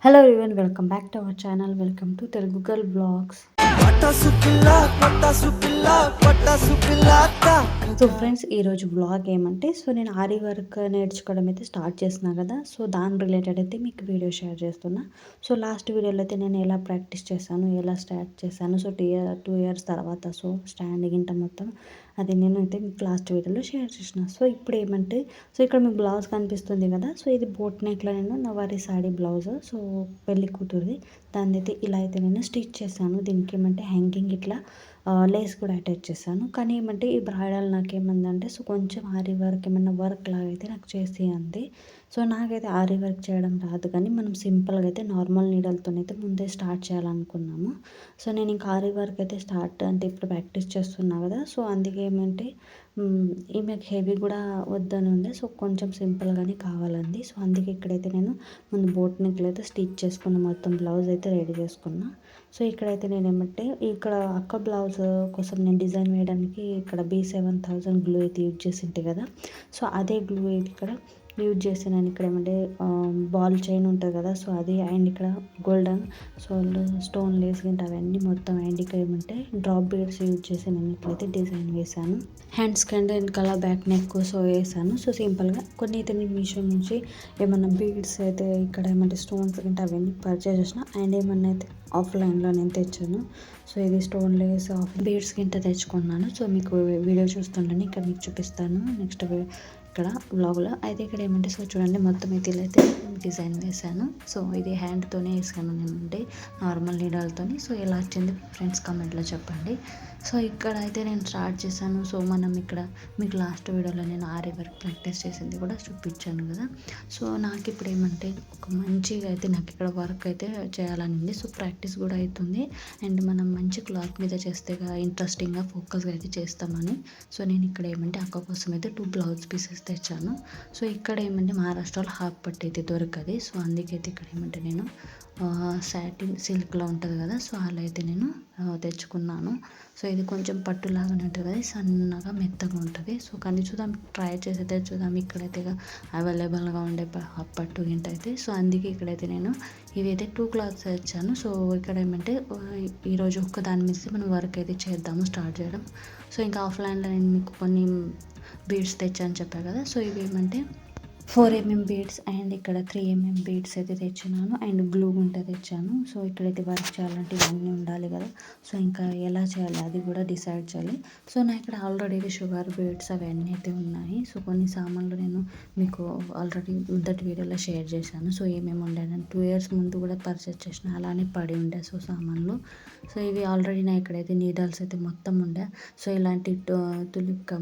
Hello everyone, welcome back to our channel. Welcome to Telugu girl blogs. So friends, ఈరోజు blog ఏమంటే నేను ఆరి work నేర్చుకోవడం అయితే స్టార్ట్ చేస్తున్నా కదా. సో దాని రిలేటెడ్ అయితే మీకు వీడియో షేర్ చేస్తున్నా. సో లాస్ట్ వీడియోలో అయితే నేను ఎలా ప్రాక్టీస్ చేశాను, ఎలా స్టార్ట్ చేశాను, సో 2 years తర్వాత సో స్టాండింగ్ ఇంట మొత్తం అది నేను అయితే మీకు లాస్ట్ వీడియోలో షేర్ చేసిన. సో ఇప్పుడు ఏమంటే ఇక్కడ మీకు బ్లౌజ్ కనిపిస్తుంది కదా. సో ఇది బోట్ నెక్లో నేను నవారీ సాడీ బ్లౌజ్, సో పెళ్లి కూతురుది. దాన్ని అయితే ఇలా అయితే నేను స్టిచ్ చేశాను. దీనికి ఏమంటే హ్యాంగింగ్ ఇట్లా లేస్ కూడా అటాచ్ చేశాను. కానీ ఏమంటే ఈ బ్రైడల్ నాకేమందంటే సో కొంచెం ఆరి వర్క్ ఏమన్నా వర్క్ లాగా అయితే నాకు చేసి అంతే. సో నాకైతే ఆరి వర్క్ చేయడం రాదు, కానీ మనం సింపుల్గా అయితే నార్మల్ నీడలతో అయితే ముందే స్టార్ట్ చేయాలనుకున్నాము. సో నేను ఇంకా ఆరి వర్క్ అయితే స్టార్ట్ అంటే ఇప్పుడు ప్రాక్టీస్ చేస్తున్నా కదా. సో అందుకే ఏమంటే ఈమెకు హెవీ కూడా వద్దని ఉండే, సో కొంచెం సింపుల్గానే కావాలండి. సో అందుకే ఇక్కడైతే నేను ముందు బోట్ నెక్లు అయితే స్టిచ్ చేసుకున్న, మొత్తం బ్లౌజ్ అయితే రెడీ చేసుకున్నా. సో ఇక్కడైతే నేను ఏమంటే ఇక్కడ అక్క బ్లౌజ్ కోసం నేను డిజైన్ వేయడానికి ఇక్కడ B7000 గ్లూ అయితే యూజ్ చేసింటే కదా. సో అదే గ్లూ ఇక్కడ యూజ్ చేసి నేను ఇక్కడ ఏమంటే బాల్ చైన్ ఉంటుంది కదా. సో అది అండ్ ఇక్కడ గోల్డెన్ స్టోన్ లేస్ గింట అవన్నీ మొత్తం అండ్ ఇక్కడ ఏమంటే డ్రాప్ బీడ్స్ యూజ్ చేసి నేను ఇట్లయితే డిజైన్ వేసాను. హ్యాండ్స్ కంటే వెనకాల బ్యాక్ నెక్ సో వేసాను. సో సింపుల్గా కొన్ని అయితే నేను మీషో నుంచి ఏమన్నా బీడ్స్ అయితే ఇక్కడ ఏమంటే స్టోన్స్ గింట అవన్నీ పర్చేస్ చేసిన. అండ్ ఏమన్నా అయితే ఆఫ్లైన్లో నేను తెచ్చాను. సో ఇది స్టోన్ లేస్ బీడ్స్ గింట తెచ్చుకున్నాను. సో మీకు వీడియో చూస్తుండని ఇక్కడ మీకు చూపిస్తాను నెక్స్ట్ ఇక్కడ బ్లాగ్లో అయితే. ఇక్కడ ఏమంటే సో చూడండి, మొత్తం అయితే ఇలా అయితే డిజైన్ వేసాను. సో ఇది హ్యాండ్తోనే వేసాను నేను, అంటే నార్మల్ నీడల్తోని. సో ఎలా వచ్చింది ఫ్రెండ్స్ కామెంట్లో చెప్పండి. సో ఇక్కడ అయితే నేను స్టార్ట్ చేశాను. సో మనం ఇక్కడ మీకు లాస్ట్ వీడియోలో నేను ఆరి వర్క్ ప్రాక్టీస్ చేసింది కూడా చూపించాను కదా. సో నాకు ఇప్పుడు ఏమంటే ఒక మంచిగా అయితే నాకు ఇక్కడ వర్క్ అయితే చేయాలని ఉంది. సో ప్రాక్టీస్ కూడా అవుతుంది అండ్ మనం మంచి క్లాత్ మీద చేస్తే ఇంట్రెస్టింగ్గా ఫోకస్గా అయితే చేస్తామని. సో నేను ఇక్కడ ఏమంటే అక్క కోసం అయితే 2 బ్లౌజ్ పీసెస్ తెచ్చాను. సో ఇక్కడ ఏమంటే మహారాష్ట్రలో హాఫ్ పట్టు అయితే దొరకదు. సో అందుకైతే ఇక్కడ ఏమంటే నేను సాటిన్ సిల్క్లో ఉంటుంది కదా. సో అలా అయితే నేను తెచ్చుకున్నాను. సో ఇది కొంచెం పట్టులాగానే ఉంటుంది కదా, సన్నగా మెత్తగా ఉంటుంది. సో కానీ చూద్దాం, ట్రై చేసి అయితే చూద్దాం. ఇక్కడైతే అవైలబుల్గా ఉండే పట్టు గింట అయితే. సో అందుకే ఇక్కడైతే నేను ఇవి అయితే 2 క్లాత్స్ తెచ్చాను. సో ఇక్కడ ఏమంటే ఈరోజు ఒక్క దాని మీద మనం వర్క్ అయితే చేద్దాము, స్టార్ట్ చేయడం. సో ఇంకా ఆఫ్లైన్లో నేను మీకు కొన్ని బీడ్స్ తెచ్చాను చెప్పాను కదా. సో ఇవి ఏమంటే 4mm బీడ్స్ అండ్ ఇక్కడ 3mm బీడ్స్ అయితే తెచ్చినాను అండ్ గ్లూ గుంట తెచ్చాను. సో ఇక్కడైతే వర్క్ చేయాలంటే ఇవన్నీ ఉండాలి కదా. సో ఇంకా ఎలా చేయాలి అది కూడా డిసైడ్ చేయాలి. సో నా ఇక్కడ ఆల్రెడీ షుగర్ బీడ్స్ అవన్నీ అయితే ఉన్నాయి. సో కొన్ని సామాన్లు నేను మీకు ఆల్రెడీ మొదటి వీడియోలో షేర్ చేశాను. సో ఏమేమి ఉండే నేను 2 years ముందు కూడా పర్చేస్ చేసిన, అలానే పడి ఉండే సో సామాన్లు. సో ఇవి ఆల్రెడీ నా ఇక్కడైతే నీడల్స్ అయితే మొత్తం ఉండే. సో ఇలాంటి తులిప్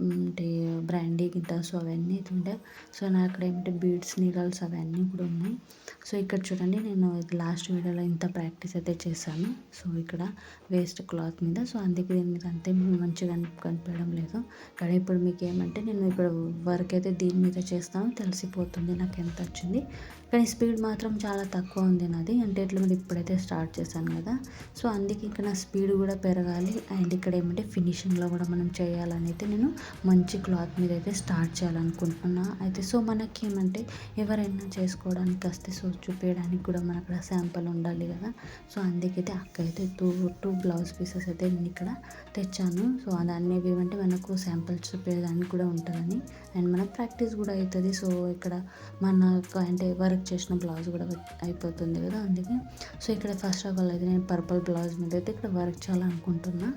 అంటే బ్రాండీ గిట్ట సో అవన్నీ అయితే ఉండే. సో నా అక్కడ ఏమంటే బీడ్స్ నీడల్స్ అవన్నీ కూడా ఉన్నాయి. సో ఇక్కడ చూడండి, నేను లాస్ట్ వీడియోలో ఇంత ప్రాక్టీస్ అయితే చేశాను. సో ఇక్కడ వేస్ట్ క్లాత్ మీద. సో అందుకే దీని మీద అంతే మంచిగా కనిపించడం లేదు. కానీ ఇప్పుడు మీకు ఏమంటే నేను ఇప్పుడు వర్క్ అయితే దీని మీద చేస్తాను, తెలిసిపోతుంది నాకు ఎంత వచ్చింది. కానీ స్పీడ్ మాత్రం చాలా తక్కువ ఉంది నాది, అంటే ఇట్లా మీరు ఇప్పుడైతే స్టార్ట్ చేశాను కదా. సో అందుకే ఇక్కడ నా స్పీడ్ కూడా పెరగాలి అండ్ ఇక్కడ ఏమంటే ఫినిషింగ్లో కూడా మనం చేయాలని అయితే నేను మంచి క్లాత్ మీద అయితే స్టార్ట్ చేయాలనుకుంటున్నా. అయితే సో మనకి ఏమంటే ఎవరైనా చేసుకోవడానికి వస్తే సో చూపించడానికి కూడా మనకు అక్కడ శాంపుల్ ఉండాలి కదా. సో అందుకైతే అక్క అయితే టూ బ్లౌజ్ పీసెస్ అయితే నేను ఇక్కడ తెచ్చాను. సో దాన్ని ఏమంటే మనకు శాంపుల్స్ చూపించడానికి కూడా ఉంటుందని అండ్ మన ప్రాక్టీస్ కూడా అవుతుంది. సో ఇక్కడ మనకు అంటే వర్క్ చేసిన బ్లౌజ్ కూడా అయిపోతుంది కదా, అందుకే. సో ఇక్కడ ఫస్ట్ ఆఫ్ ఆల్ అయితే నేను పర్పుల్ బ్లౌజ్ మీద అయితే ఇక్కడ వర్క్ చేయాలనుకుంటున్నా.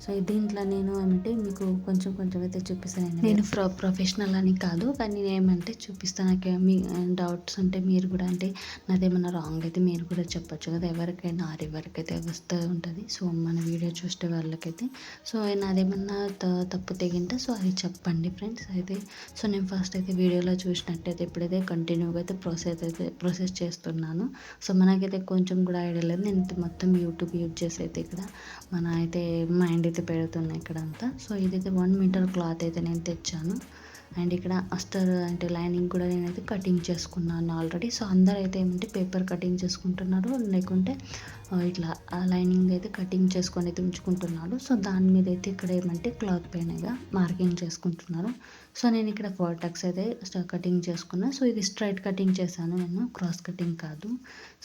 సో దీంట్లో నేను ఏమంటే మీకు కొంచెం అయితే చూపిస్తాను. నేను ప్రొఫెషనల్ అని కాదు, కానీ నేను ఏమంటే చూపిస్తాను. నాకు మీ డౌట్స్ ఉంటే మీరు కూడా అంటే నాదేమన్నా రాంగ్ అయితే మీరు కూడా చెప్పొచ్చు కదా. ఎవరికైనా ఆరి వర్క్ అయితే వస్తూ ఉంటుంది. సో మన వీడియో చూస్తే వాళ్ళకైతే సో నాదేమన్నా తప్పు తెగింటే సో అది చెప్పండి ఫ్రెండ్స్. అయితే సో నేను ఫస్ట్ అయితే వీడియోలో చూసినట్టయితే ఇప్పుడైతే కంటిన్యూగా అయితే ప్రాసెస్ చేస్తున్నాను. సో మనకైతే కొంచెం కూడా ఐడియా లేదు. నేను మొత్తం యూట్యూబ్ యూజ్ చేసి అయితే ఇక్కడ మన అయితే మైండ్ అయితే పెడుతున్నాయి ఇక్కడ అంతా. సో ఇదైతే 1 మీటర్ క్లాత్ అయితే నేను తెచ్చాను. అండ్ ఇక్కడ అస్టర్ అంటే లైనింగ్ కూడా నేనైతే కటింగ్ చేసుకున్నాను ఆల్రెడీ. సో అందరూ అయితే ఏమంటే పేపర్ కటింగ్ చేసుకుంటున్నారు, లేకుంటే ఇట్లా లైనింగ్ అయితే కటింగ్ చేసుకొని అయితే ఉంచుకుంటున్నారు. సో దాని మీద అయితే ఇక్కడ ఏమంటే క్లాత్ పైనగా మార్కింగ్ చేసుకుంటున్నారు. సో నేను ఇక్కడ ఫోర్టెక్స్ అయితే కటింగ్ చేసుకున్నా. సో ఇది స్ట్రైట్ కటింగ్ చేశాను నేను, క్రాస్ కటింగ్ కాదు.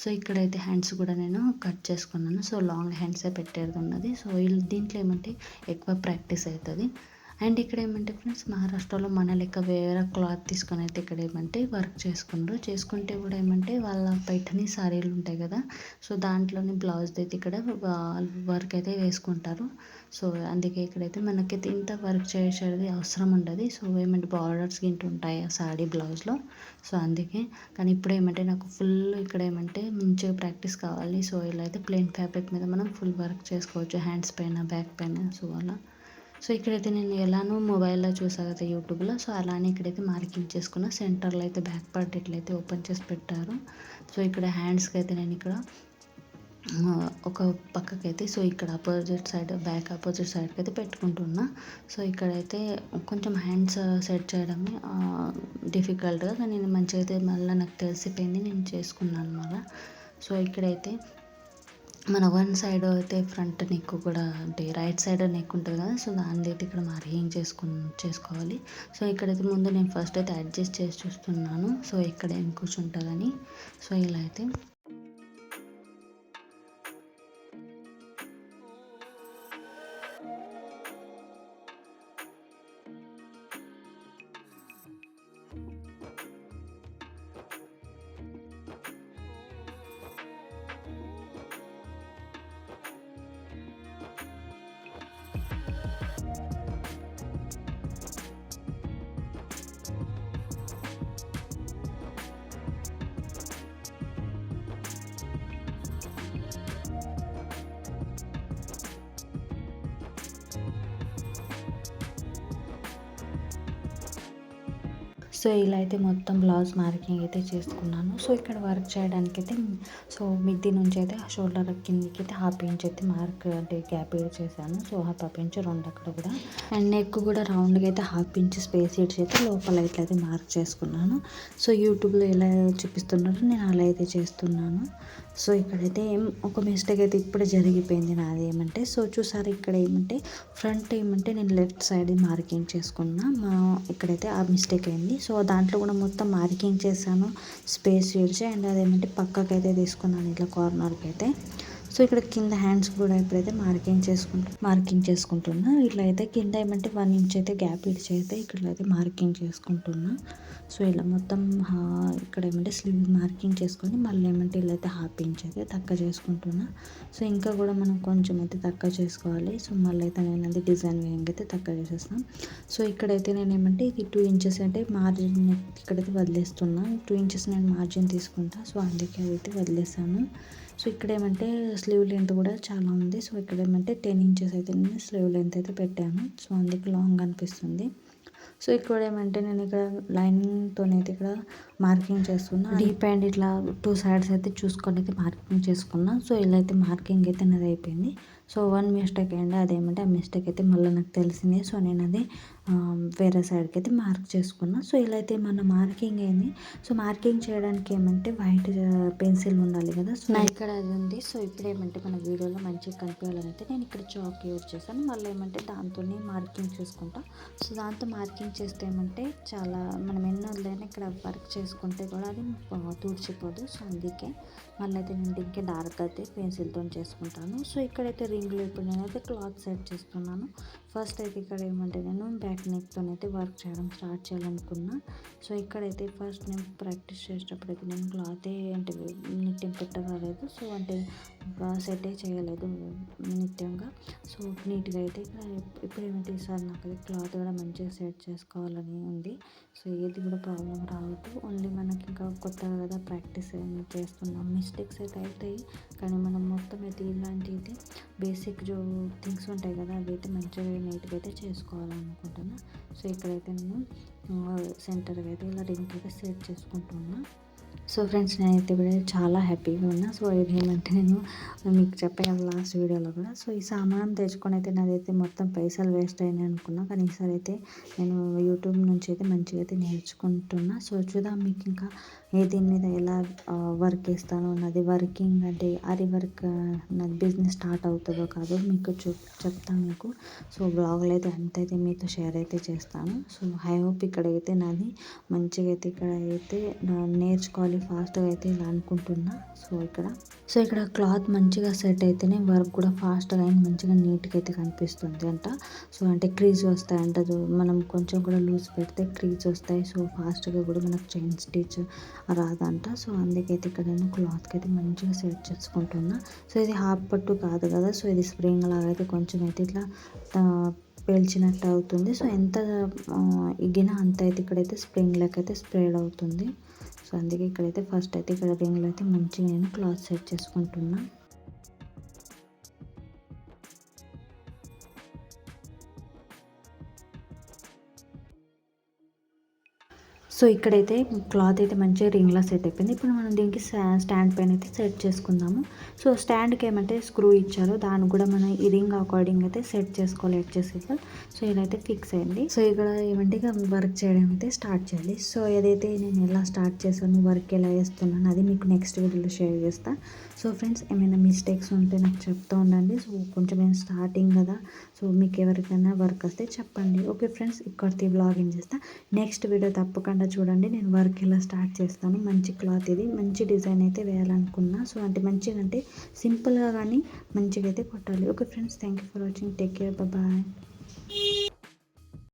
సో ఇక్కడైతే హ్యాండ్స్ కూడా నేను కట్ చేసుకున్నాను. సో లాంగ్ హ్యాండ్సే పెట్టేది ఉన్నది. సో దీంట్లో ఏమంటే ఎక్కువ ప్రాక్టీస్ అవుతుంది. అండ్ ఇక్కడ ఏమంటే ఫ్రెండ్స్, మహారాష్ట్రలో మన లెక్క వేరే క్లాత్ తీసుకొని అయితే ఇక్కడ ఏమంటే వర్క్ చేసుకున్నారు. చేసుకుంటే కూడా ఏమంటే వాళ్ళ పైఠని సారీలు ఉంటాయి కదా, సో దాంట్లోని బ్లౌజ్ అయితే ఇక్కడ వర్క్ అయితే వేసుకుంటారు. సో అందుకే ఇక్కడైతే మనకైతే ఇంత వర్క్ చేసేది అవసరం ఉండదు. సో ఏమంటే బార్డర్స్ గింట ఉంటాయి ఆ సారీ బ్లౌజ్లో. సో అందుకే, కానీ ఇప్పుడు ఏమంటే నాకు ఫుల్ ఇక్కడ ఏమంటే మంచిగా ప్రాక్టీస్ కావాలి. సో ఇలా అయితే ప్లెయిన్ ఫ్యాబ్రిక్ మీద మనం ఫుల్ వర్క్ చేసుకోవచ్చు, హ్యాండ్స్ పైన, బ్యాక్ పైన. సో అలా. సో ఇక్కడైతే నేను ఎలానో మొబైల్లో చూసా కదా యూట్యూబ్లో, సో అలానే ఇక్కడైతే మార్కింగ్ చేసుకున్న. సెంటర్లో అయితే బ్యాక్ పార్ట్ ఇట్లయితే ఓపెన్ చేసి పెట్టారు. సో ఇక్కడ హ్యాండ్స్కి అయితే నేను ఇక్కడ ఒక పక్కకైతే, సో ఇక్కడ ఆపోజిట్ సైడ్, బ్యాక్ ఆపోజిట్ సైడ్కి అయితే పెట్టుకుంటున్నా. సో ఇక్కడైతే కొంచెం హ్యాండ్స్ సెట్ చేయడమే డిఫికల్ట్గా, కానీ నేను మంచిగా అయితే మళ్ళీ నాకు తెలిసిపోయింది, నేను చేసుకున్నాను అనమాట. సో ఇక్కడైతే మన వన్ సైడ్ అయితే ఫ్రంట్ నెక్ కూడా, అంటే రైట్ సైడ్ నెక్ ఉంటుంది కదా, సో దాన్ని అయితే ఇక్కడ మార్కింగ్ చేసుకోవాలి. సో ఇక్కడైతే ముందు నేను ఫస్ట్ అయితే అడ్జస్ట్ చేసి చూస్తున్నాను, సో ఇక్కడ ఏం కూర్చుంటుందని. సో ఇలా అయితే సో ఇలా అయితే మొత్తం బ్లౌజ్ మార్కింగ్ అయితే చేసుకున్నాను. సో ఇక్కడ వర్క్ చేయడానికి అయితే, సో మిద్ది నుంచి అయితే షోల్డర్ కిందికి అయితే హాఫ్ ఇంచ్ అయితే మార్క్ అంటే గ్యాప్ చేశాను. సో హాఫ్ ఇంచ్ రెండు అక్కడ కూడా, అండ్ నెక్ కూడా రౌండ్గా అయితే హాఫ్ ఇంచ్ స్పేస్ ఇచ్చి అయితే లోపల ఇట్లయితే మార్క్ చేసుకున్నాను. సో యూట్యూబ్లో ఎలా చూపిస్తున్నారో నేను అలా అయితే చేస్తున్నాను. సో ఇక్కడైతే ఒక మిస్టేక్ అయితే ఇప్పుడే జరిగిపోయింది నాది. ఏమంటే, సో చూసారు ఇక్కడ ఏమంటే ఫ్రంట్ ఏమంటే నేను లెఫ్ట్ సైడ్ మార్కింగ్ చేసుకున్నా, ఇక్కడైతే ఆ మిస్టేక్ అయింది. సో దాంట్లో కూడా మొత్తం మార్కింగ్ చేశాను స్పేస్ విడిచి, అండ్ అదేమంటే పక్కకి అయితే తీసుకున్నాను ఇట్లా కార్నర్కి అయితే. సో ఇక్కడ కింద హ్యాండ్స్ కూడా ఇప్పుడైతే మార్కింగ్ చేసుకుంటున్నా. ఇట్లా అయితే కింద ఏమంటే 1 ఇంచ్ అయితే గ్యాప్ ఇచ్చి అయితే ఇక్కడ అయితే మార్కింగ్ చేసుకుంటున్నా. సో ఇలా మొత్తం ఇక్కడ ఏమంటే స్లీవ్ మార్కింగ్ చేసుకొని మళ్ళీ ఏమంటే ఇలా అయితే హాఫ్ ఇంచ్ అయితే తక్కువ చేసుకుంటున్నా. సో ఇంకా కూడా మనం కొంచెం అయితే తక్కువ చేసుకోవాలి. సో మళ్ళీ అయితే నేను అది డిజైన్ వేయంగా అయితే తక్కువ చేసేస్తాను. సో ఇక్కడైతే నేను ఏమంటే ఇది 2 ఇంచెస్ అంటే మార్జిన్ ఇక్కడైతే వదిలేస్తున్నా. 2 ఇంచెస్ నేను మార్జిన్ తీసుకుంటా. సో అందుకే అయితే వదిలేసాను. సో ఇక్కడ ఏమంటే స్లీవ్ లెంత్ కూడా చాలా ఉంది. సో ఇక్కడ ఏమంటే 10 ఇంచెస్ అయితే నేను స్లీవ్ లెంత్ అయితే పెట్టాను. సో అందుకే లాంగ్ అనిపిస్తుంది. సో ఇక్కడ ఏమంటే నేను ఇక్కడ లైనింగ్తోనైతే ఇక్కడ మార్కింగ్ చేస్తున్నా. డీప్ అండ్ ఇట్లా 2 సైడ్స్ అయితే చూసుకొని అయితే మార్కింగ్ చేసుకున్నా. సో ఇలా అయితే మార్కింగ్ అయితే నాది అయిపోయింది. సో 1 మిస్టేక్ అయ్యింది, అదేమంటే ఆ మిస్టేక్ అయితే మళ్ళీ నాకు తెలిసింది. సో నేను అది వేరే సైడ్కి అయితే మార్క్ చేసుకున్నా. సో ఇలా అయితే మన మార్కింగ్ అయింది. సో మార్కింగ్ చేయడానికి ఏమంటే వైట్ పెన్సిల్ ఉండాలి కదా, సో నా ఇక్కడ అది ఉంది. సో ఇప్పుడు ఏమంటే మన వీడియోలో మంచిగా కనిపించాలని అయితే నేను ఇక్కడ చాక్ యూజ్ చేశాను. మళ్ళీ ఏమంటే దాంతోనే మార్కింగ్ చేసుకుంటా. సో దాంతో మార్కింగ్ చేస్తే ఏమంటే చాలా మనం ఎన్నోదైనా ఇక్కడ వర్క్ చేసుకుంటే కూడా అది తుడిచిపోదు. సో అందుకే మళ్ళీ అయితే నేను ఇంకా డార్క్ అయితే పెన్సిల్తో చేసుకుంటాను. సో ఇక్కడైతే రింగ్లో ఇప్పుడు నేనైతే క్లాత్ సెట్ చేస్తున్నాను. ఫస్ట్ అయితే ఇక్కడ ఏమంటే నేను బ్యాక్ నెక్తో అయితే వర్క్ చేయడం స్టార్ట్ చేయాలనుకున్నా. సో ఇక్కడైతే ఫస్ట్ నేను ప్రాక్టీస్ చేసేటప్పుడు అయితే నేను క్లాత్ అంటే నిత్యం పెట్టగలేదు. సో అంటే సెట్ చేయలేదు నిత్యంగా. సో నీట్గా అయితే ఇక్కడ ఇప్పుడు ఏమంటే ఈసారి నాకు అది క్లాత్ కూడా మంచిగా సెట్ చేసుకోవాలని ఉంది. సో ఏది కూడా ప్రాబ్లం రావద్దు. ఓన్లీ మనకి ఇంకా కొత్తగా కదా ప్రాక్టీస్ చేస్తున్నాం, మిస్టేక్స్ అయితే అవుతాయి. కానీ మనం మొత్తం అయితే ఇలాంటివి బేసిక్ థింగ్స్ ఉంటాయి కదా, అవి అయితే మంచిగా నీట్గా అయితే చేసుకోవాలనుకుంటున్నా. సో ఇక్కడైతే నేను సెంటర్గా అయితే ఇలా రింగ్ అయితే సెట్ చేసుకుంటున్నా. సో ఫ్రెండ్స్ నేనైతే కూడా చాలా హ్యాపీగా ఉన్నా. సో ఇదేమంటే నేను మీకు చెప్పాను కదా లాస్ట్ వీడియోలో కూడా. సో ఈ సామానం తెచ్చుకొని అయితే నాదైతే మొత్తం పైసలు వేస్ట్ అయినాయి అనుకున్నా. కానీ ఈసారి అయితే నేను యూట్యూబ్ నుంచి అయితే మంచిగా అయితే నేర్చుకుంటున్నా. సో చూద్దాం మీకు ఇంకా దీని మీద ఎలా వర్క్ వేస్తాను, నాది వర్కింగ్ అంటే ఆరి వర్క్ నాది బిజినెస్ స్టార్ట్ అవుతుందో కాదో మీకు చెప్తాను మీకు. సో బ్లాగ్లో అయితే అంతైతే మీతో షేర్ అయితే చేస్తాను. సో ఐ హోప్ ఇక్కడైతే నాది మంచిగా అయితే ఇక్కడ అయితే నేర్చుకోవాలి ఫాస్ట్గా అయితే ఇలా అనుకుంటున్నా. సో ఇక్కడ క్లాత్ మంచిగా సెట్ అయితేనే వర్క్ కూడా ఫాస్ట్గా అండ్ మంచిగా నీట్గా అయితే కనిపిస్తుంది అంట. సో అంటే క్రీజ్ వస్తాయి అంట, మనం కొంచెం కూడా లూజ్ పెడితే క్రీజ్ వస్తాయి. సో ఫాస్ట్గా కూడా మనకు చైన్ స్టిచ్ రాదంట. సో అందుకైతే ఇక్కడ నేను క్లాత్కి అయితే మంచిగా సెట్ చేసుకుంటున్నా. సో ఇది హాఫ్ పట్టు కాదు కదా, సో ఇది స్ప్రింగ్ లాగా అయితే కొంచెం అయితే ఇట్లా పేల్చినట్టు అవుతుంది. సో ఎంత ఇగిన అంత అయితే ఇక్కడైతే స్ప్రింగ్ లెక్క అయితే స్ప్రెడ్ అవుతుంది. సో అందుకే ఇక్కడైతే ఫస్ట్ అయితే ఇక్కడ రింగ్లో అయితే మంచిగా నేను క్లాత్ సెట్ చేసుకుంటున్నా. సో ఇక్కడైతే క్లాత్ అయితే మంచిగా రింగ్లా సెట్ అయిపోయింది. ఇప్పుడు మనం దీనికి స్టాండ్ పైన అయితే సెట్ చేసుకుందాము. సో స్టాండ్కి ఏమంటే స్క్రూ ఇచ్చారు, దాన్ని కూడా మనం ఈ రింగ్ అకార్డింగ్ అయితే సెట్ చేసుకోవాలి అడ్జస్టబుల్. సో ఇదైతే ఫిక్స్ అయింది. సో ఇక్కడ ఏమంటే ఇక వర్క్ చేయడం అయితే స్టార్ట్ చేయాలి. సో ఏదైతే నేను ఎలా స్టార్ట్ చేశాను, వర్క్ ఎలా చేస్తున్నాను అది మీకు నెక్స్ట్ వీడియోలో షేర్ చేస్తాను. సో ఫ్రెండ్స్ ఏమైనా మిస్టేక్స్ ఉంటే నాకు చెప్తూ ఉండండి. సో కొంచెం నేను స్టార్టింగ్ కదా, సో మీకు ఎవరికైనా వర్క్ వస్తే చెప్పండి. ఓకే ఫ్రెండ్స్, ఇక్కడికి బ్లాగింగ్ చేస్తా. నెక్స్ట్ వీడియో తప్పకుండా చూడండి, నేను వర్క్ ఎలా స్టార్ట్ చేస్తాను. మంచి క్లాత్ ఇది, మంచి డిజైన్ అయితే వేయాలనుకున్నా. సో అంటే మంచిగా అంటే సింపుల్గా కానీ మంచిగా అయితే కొట్టాలి. Okay friends, thank you for watching. Take care, bye.